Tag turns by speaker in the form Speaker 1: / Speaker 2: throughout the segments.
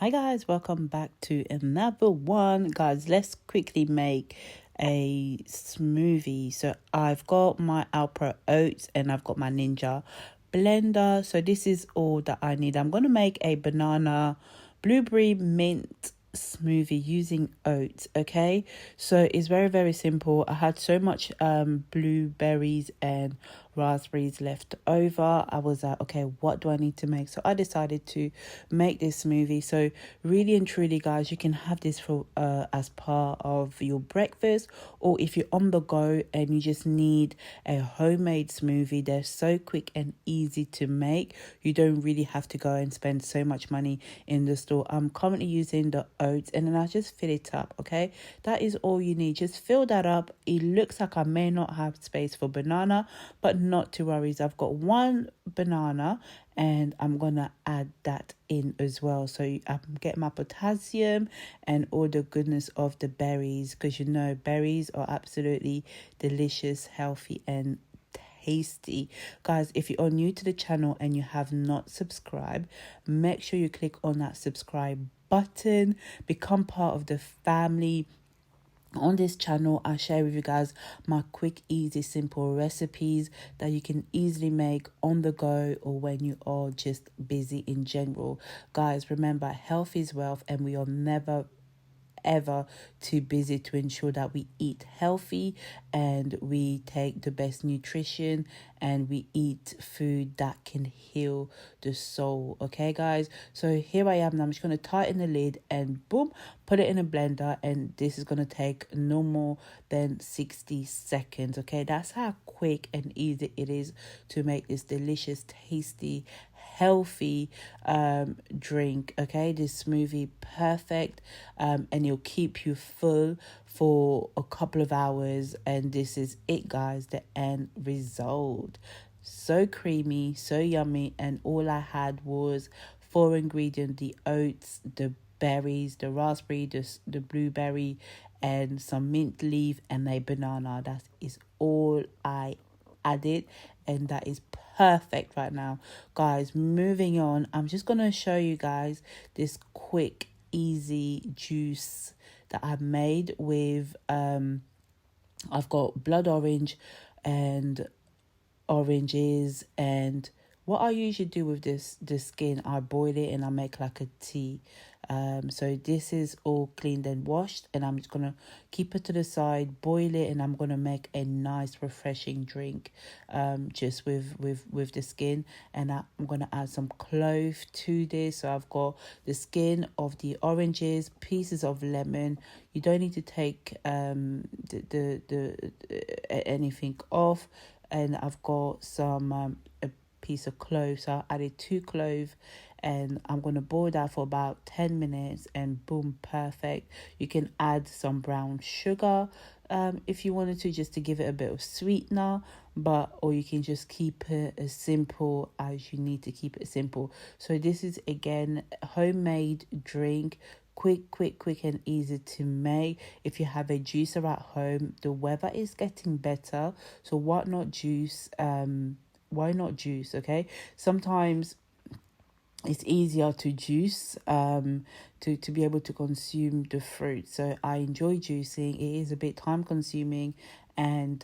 Speaker 1: Hi guys, welcome back to another one. Guys, let's quickly make a smoothie. So I've got my Alpro oats and I've got my Ninja blender. So this is all that I need. I'm going to make a banana blueberry mint smoothie using oats. Okay, so it's very simple. I had so much blueberries and raspberries left over. I was like, okay, what do I need to make? So I decided to make this smoothie. So really and truly, guys, you can have this for as part of your breakfast, or if you're on the go and you just need a homemade smoothie. They're so quick and easy to make. You don't really have to go and spend so much money in the store. I'm currently using the oats, and then I just fill it up. Okay, that is all you need. Just fill that up. It looks like I may not have space for banana, but not to worry. I've got one banana and I'm gonna add that in as well, so I'm getting my potassium and all the goodness of the berries, because you know berries are absolutely delicious, healthy and tasty. Guys, if you are new to the channel and you have not subscribed, make sure you click on that subscribe button, become part of the family. On this channel, I share with you guys my quick, easy, simple recipes that you can easily make on the go or when you are just busy in general. Guys, remember, health is wealth, and we are never ever too busy to ensure that we eat healthy and we take the best nutrition and we eat food that can heal the soul. Okay, guys, so here I am now. I'm just going to tighten the lid and boom, put it in a blender, and this is going to take no more than 60 seconds. Okay, that's how quick and easy it is to make this delicious, tasty, healthy drink. Okay, this smoothie, perfect, and it'll keep you full for a couple of hours. And this is it, guys, the end result. So creamy, so yummy, and all I had was 4 ingredients: the oats, the berries, the raspberry, the blueberry, and some mint leaf and a banana. That is all I added, and that is perfect right now. Guys, moving on, I'm just gonna show you guys this quick, easy juice that I've made with I've got blood orange and oranges, and what I usually do with the skin, I boil it and I make like a tea. So this is all cleaned and washed, and I'm just gonna keep it to the side, boil it, and I'm gonna make a nice refreshing drink just with the skin. And I'm gonna add some clove to this. So I've got the skin of the oranges, pieces of lemon. You don't need to take anything off. And I've got some a piece of clove, so I added 2 cloves, and I'm going to boil that for about 10 minutes, and boom, perfect. You can add some brown sugar if you wanted to, just to give it a bit of sweetener, or you can just keep it as simple as you need to keep it simple. So this is, again, a homemade drink, quick and easy to make. If you have a juicer at home, the weather is getting better, so why not juice? Okay, sometimes it's easier to juice to be able to consume the fruit. So I enjoy juicing. It is a bit time consuming, and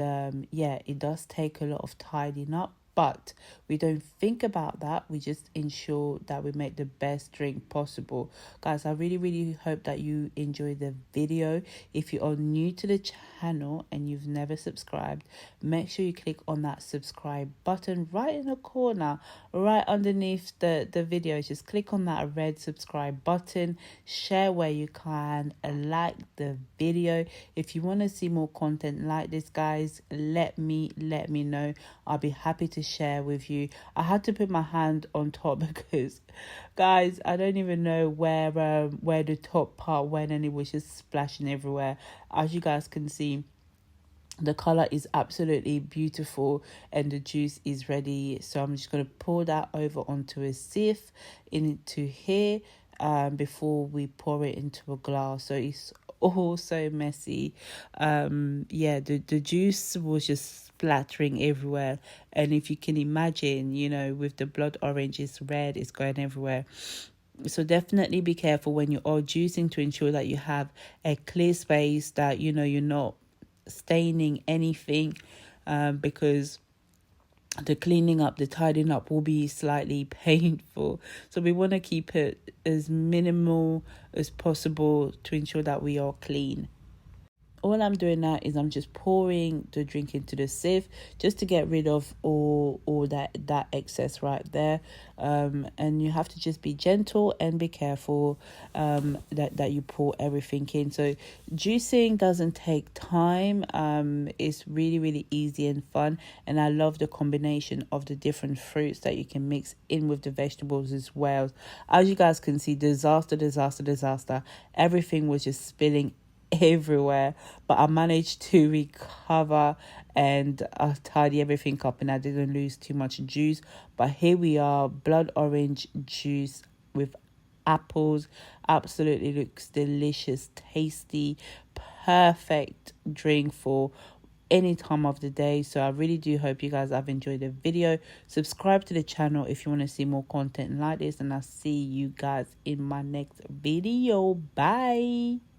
Speaker 1: yeah, it does take a lot of tidying up, but we don't think about that. We just ensure that we make the best drink possible. Guys, I really hope that you enjoy the video. If you are new to the channel and you've never subscribed, make sure you click on that subscribe button right in the corner, right underneath the video. Just click on that red subscribe button, share where you can, and like the video. If you want to see more content like this, guys, let me know. I'll be happy to share with you. I had to put my hand on top because, guys, I don't even know where the top part went, and it was just splashing everywhere. As you guys can see, the color is absolutely beautiful and the juice is ready. So I'm just going to pour that over onto a sieve into here before we pour it into a glass. So it's all so messy. Yeah, the juice was just splattering everywhere, and if you can imagine, you know, with the blood orange, it's red, it's going everywhere. So definitely be careful when you are juicing to ensure that you have a clear space, that you're not staining anything, because the cleaning up, the tidying up will be slightly painful. So we want to keep it as minimal as possible to ensure that we are clean. All I'm doing now is I'm just pouring the drink into the sieve, just to get rid of all that excess right there. And you have to just be gentle and be careful that you pour everything in. So juicing doesn't take time. It's really easy and fun, and I love the combination of the different fruits that you can mix in with the vegetables as well. As you guys can see, disaster. Everything was just spilling everywhere, but I managed to recover and tidy everything up, and I didn't lose too much juice. But here we are, blood orange juice with apples. Absolutely looks delicious, tasty, perfect drink for any time of the day. So I really do hope you guys have enjoyed the video. Subscribe to the channel if you want to see more content like this, and I'll see you guys in my next video. Bye.